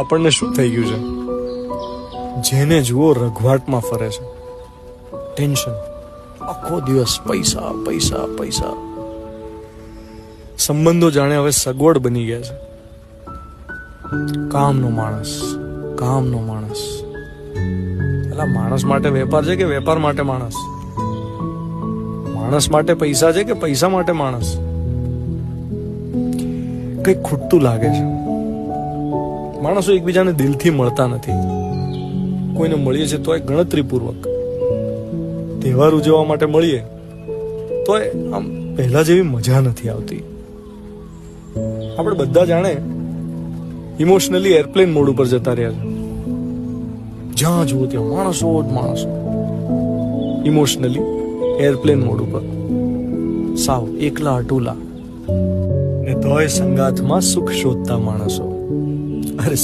આપણને શું થઈ ગયું છે? જેને જુઓ રઘવાટમાં ફરે છે, ટેન્શન, આખો દિવસ પૈસા પૈસા પૈસા. સંબંધો જાણે હવે સગવડ બની ગયા છે. કામનો માણસ, કામનો માણસ. એટલે માણસ માટે વેપાર છે કે વેપાર માટે માણસ? માણસ માટે પૈસા છે કે પૈસા માટે માણસ? કંઈક ખૂટતું લાગે છે. માણસો એકબીજાને દિલથી મળતા નથી. કોઈને મળીએ છીએ તોય ગણતરીપૂર્વક. તહેવાર ઉજવવા માટે મળીએ તોય આમ પહેલા જેવી મજા નથી આવતી. આપણે બધા જાણે ઇમોશનલી એરપ્લેન મોડ ઉપર જતા રહ્યા છે. જ્યાં જુઓ ત્યાં માણસો જ માણસો. ઇમોશનલી એરપ્લેન મોડ ઉપર, સાવ એકલા અટુલા, ને તોય સંગાથમાં સુખ શોધતા માણસો. અરે